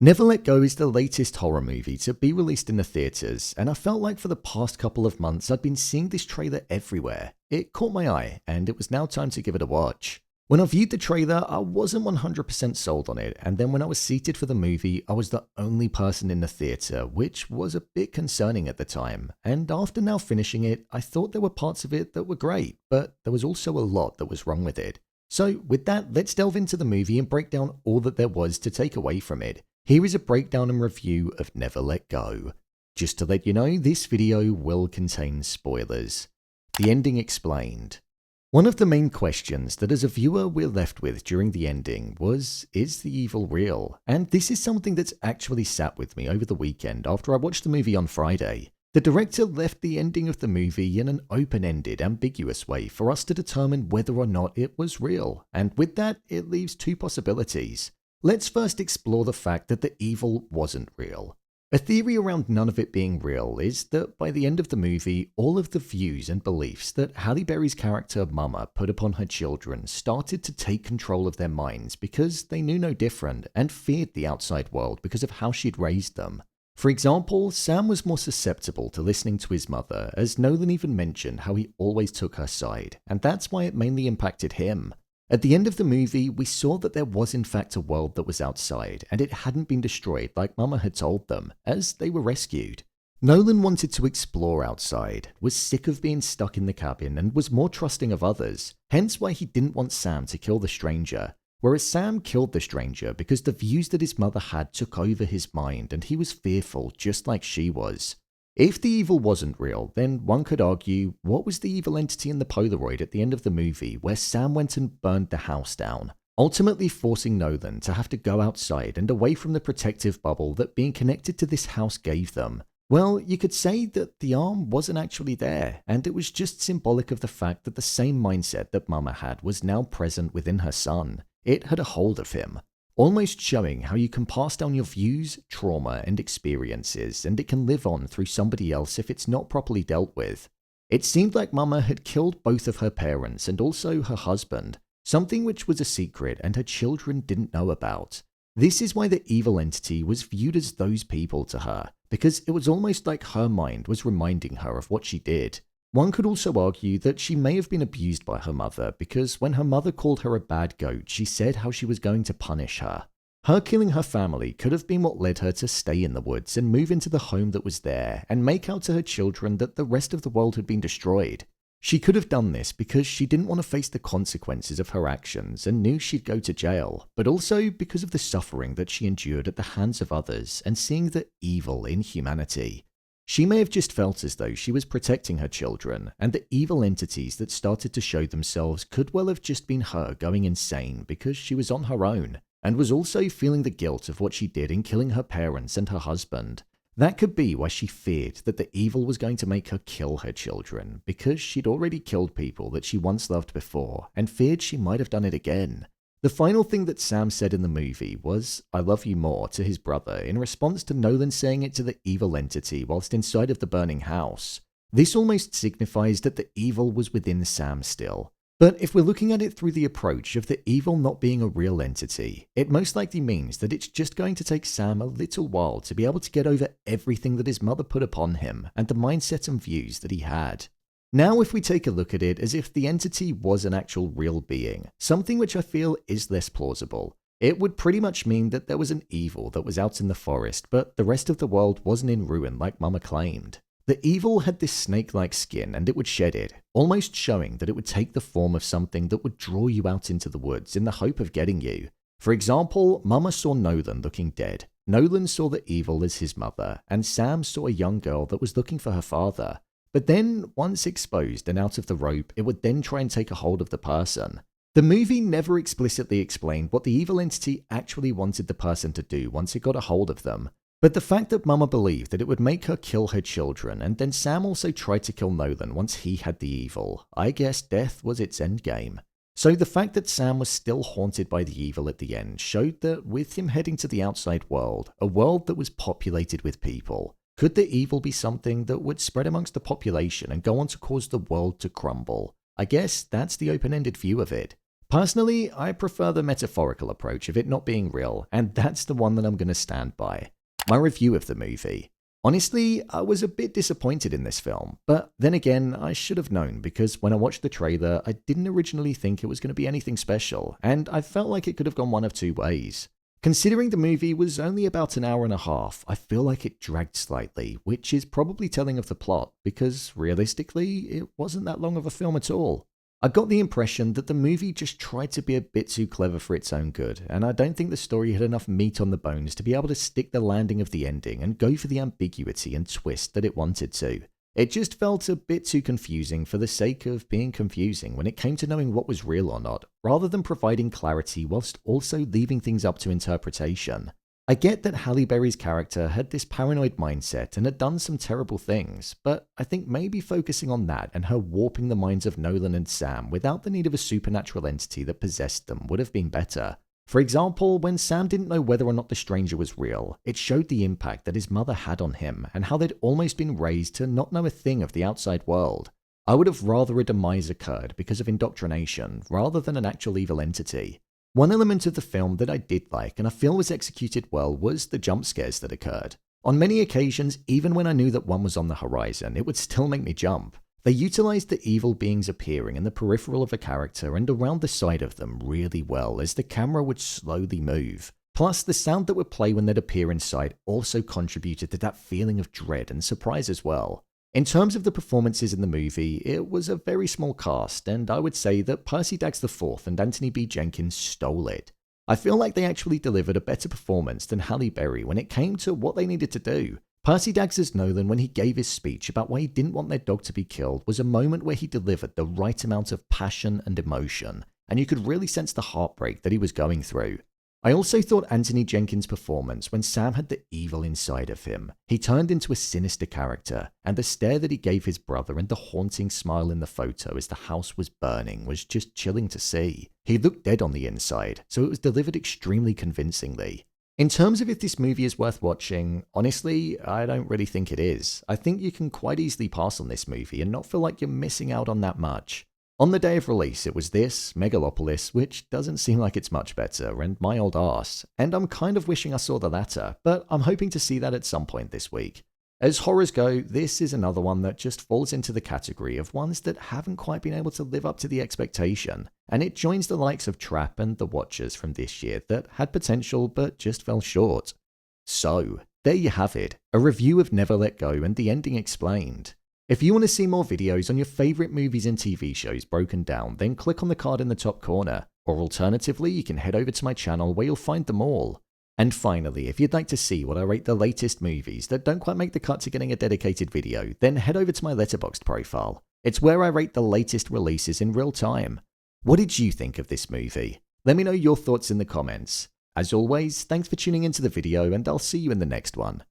Never Let Go is the latest horror movie to be released in the theatres, and I felt like for the past couple of months I'd been seeing this trailer everywhere. It caught my eye, and it was now time to give it a watch. When I viewed the trailer, I wasn't 100% sold on it, and then when I was seated for the movie, I was the only person in the theatre, which was a bit concerning at the time. And after now finishing it, I thought there were parts of it that were great, but there was also a lot that was wrong with it. So with that, let's delve into the movie and break down all that there was to take away from it. Here is a breakdown and review of Never Let Go. Just to let you know, this video will contain spoilers. The ending explained. One of the main questions that as a viewer we're left with during the ending was, is the evil real? And this is something that's actually sat with me over the weekend after I watched the movie on Friday. The director left the ending of the movie in an open-ended, ambiguous way for us to determine whether or not it was real, and with that, it leaves two possibilities. Let's first explore the fact that the evil wasn't real. A theory around none of it being real is that by the end of the movie, all of the views and beliefs that Halle Berry's character Mama put upon her children started to take control of their minds because they knew no different and feared the outside world because of how she'd raised them. For example, Sam was more susceptible to listening to his mother, as Nolan even mentioned how he always took her side, and that's why it mainly impacted him. At the end of the movie, we saw that there was in fact a world that was outside, and it hadn't been destroyed like Mama had told them, as they were rescued. Nolan wanted to explore outside, was sick of being stuck in the cabin, and was more trusting of others, hence why he didn't want Sam to kill the stranger, whereas Sam killed the stranger because the views that his mother had took over his mind and he was fearful just like she was. If the evil wasn't real, then one could argue, what was the evil entity in the Polaroid at the end of the movie where Sam went and burned the house down, ultimately forcing Nolan to have to go outside and away from the protective bubble that being connected to this house gave them? Well, you could say that the arm wasn't actually there, and it was just symbolic of the fact that the same mindset that Mama had was now present within her son. It had a hold of him. Almost showing how you can pass down your views, trauma, and experiences, and it can live on through somebody else if it's not properly dealt with. It seemed like Mama had killed both of her parents and also her husband, something which was a secret and her children didn't know about. This is why the evil entity was viewed as those people to her, because it was almost like her mind was reminding her of what she did. One could also argue that she may have been abused by her mother because when her mother called her a bad goat, she said how she was going to punish her. Her killing her family could have been what led her to stay in the woods and move into the home that was there and make out to her children that the rest of the world had been destroyed. She could have done this because she didn't want to face the consequences of her actions and knew she'd go to jail, but also because of the suffering that she endured at the hands of others and seeing the evil in humanity. She may have just felt as though she was protecting her children, and the evil entities that started to show themselves could well have just been her going insane because she was on her own, and was also feeling the guilt of what she did in killing her parents and her husband. That could be why she feared that the evil was going to make her kill her children, because she'd already killed people that she once loved before, and feared she might have done it again. The final thing that Sam said in the movie was, "I love you more," to his brother in response to Nolan saying it to the evil entity whilst inside of the burning house. This almost signifies that the evil was within Sam still. But if we're looking at it through the approach of the evil not being a real entity, it most likely means that it's just going to take Sam a little while to be able to get over everything that his mother put upon him and the mindset and views that he had. Now if we take a look at it as if the entity was an actual real being, something which I feel is less plausible, it would pretty much mean that there was an evil that was out in the forest, but the rest of the world wasn't in ruin like Mama claimed. The evil had this snake-like skin and it would shed it, almost showing that it would take the form of something that would draw you out into the woods in the hope of getting you. For example, Mama saw Nolan looking dead, Nolan saw the evil as his mother, and Sam saw a young girl that was looking for her father. But then, once exposed and out of the rope, it would then try and take a hold of the person. The movie never explicitly explained what the evil entity actually wanted the person to do once it got a hold of them. But the fact that Mama believed that it would make her kill her children, and then Sam also tried to kill Nolan once he had the evil, I guess death was its endgame. So the fact that Sam was still haunted by the evil at the end showed that with him heading to the outside world, a world that was populated with people, could the evil be something that would spread amongst the population and go on to cause the world to crumble? I guess that's the open-ended view of it. Personally, I prefer the metaphorical approach of it not being real, and that's the one that I'm going to stand by. My review of the movie. Honestly, I was a bit disappointed in this film, but then again, I should have known because when I watched the trailer, I didn't originally think it was going to be anything special, and I felt like it could have gone one of two ways. Considering the movie was only about an hour and a half, I feel like it dragged slightly, which is probably telling of the plot, because realistically, it wasn't that long of a film at all. I got the impression that the movie just tried to be a bit too clever for its own good, and I don't think the story had enough meat on the bones to be able to stick the landing of the ending and go for the ambiguity and twist that it wanted to. It just felt a bit too confusing for the sake of being confusing when it came to knowing what was real or not, rather than providing clarity whilst also leaving things up to interpretation. I get that Halle Berry's character had this paranoid mindset and had done some terrible things, but I think maybe focusing on that and her warping the minds of Nolan and Sam without the need of a supernatural entity that possessed them would have been better. For example, when Sam didn't know whether or not the stranger was real, it showed the impact that his mother had on him and how they'd almost been raised to not know a thing of the outside world. I would have rather a demise occurred because of indoctrination rather than an actual evil entity. One element of the film that I did like and I feel was executed well was the jump scares that occurred. On many occasions, even when I knew that one was on the horizon, it would still make me jump. They utilized the evil beings appearing in the peripheral of a character and around the side of them really well as the camera would slowly move. Plus, the sound that would play when they'd appear in sight also contributed to that feeling of dread and surprise as well. In terms of the performances in the movie, it was a very small cast, and I would say that Percy Daggs IV and Anthony B. Jenkins stole it. I feel like they actually delivered a better performance than Halle Berry when it came to what they needed to do. Percy Daggs as Nolan, when he gave his speech about why he didn't want their dog to be killed, was a moment where he delivered the right amount of passion and emotion, and you could really sense the heartbreak that he was going through. I also thought Anthony Jenkins' performance when Sam had the evil inside of him. He turned into a sinister character, and the stare that he gave his brother and the haunting smile in the photo as the house was burning was just chilling to see. He looked dead on the inside, so it was delivered extremely convincingly. In terms of if this movie is worth watching, honestly, I don't really think it is. I think you can quite easily pass on this movie and not feel like you're missing out on that much. On the day of release, it was this, Megalopolis, which doesn't seem like it's much better, and My Old Arse, and I'm kind of wishing I saw the latter, but I'm hoping to see that at some point this week. As horrors go, this is another one that just falls into the category of ones that haven't quite been able to live up to the expectation, and it joins the likes of Trap and The Watchers from this year that had potential but just fell short. So, there you have it, a review of Never Let Go and the ending explained. If you want to see more videos on your favourite movies and TV shows broken down, then click on the card in the top corner, or alternatively you can head over to my channel where you'll find them all. And finally, if you'd like to see what I rate the latest movies that don't quite make the cut to getting a dedicated video, then head over to my Letterboxd profile. It's where I rate the latest releases in real time. What did you think of this movie? Let me know your thoughts in the comments. As always, thanks for tuning into the video and I'll see you in the next one.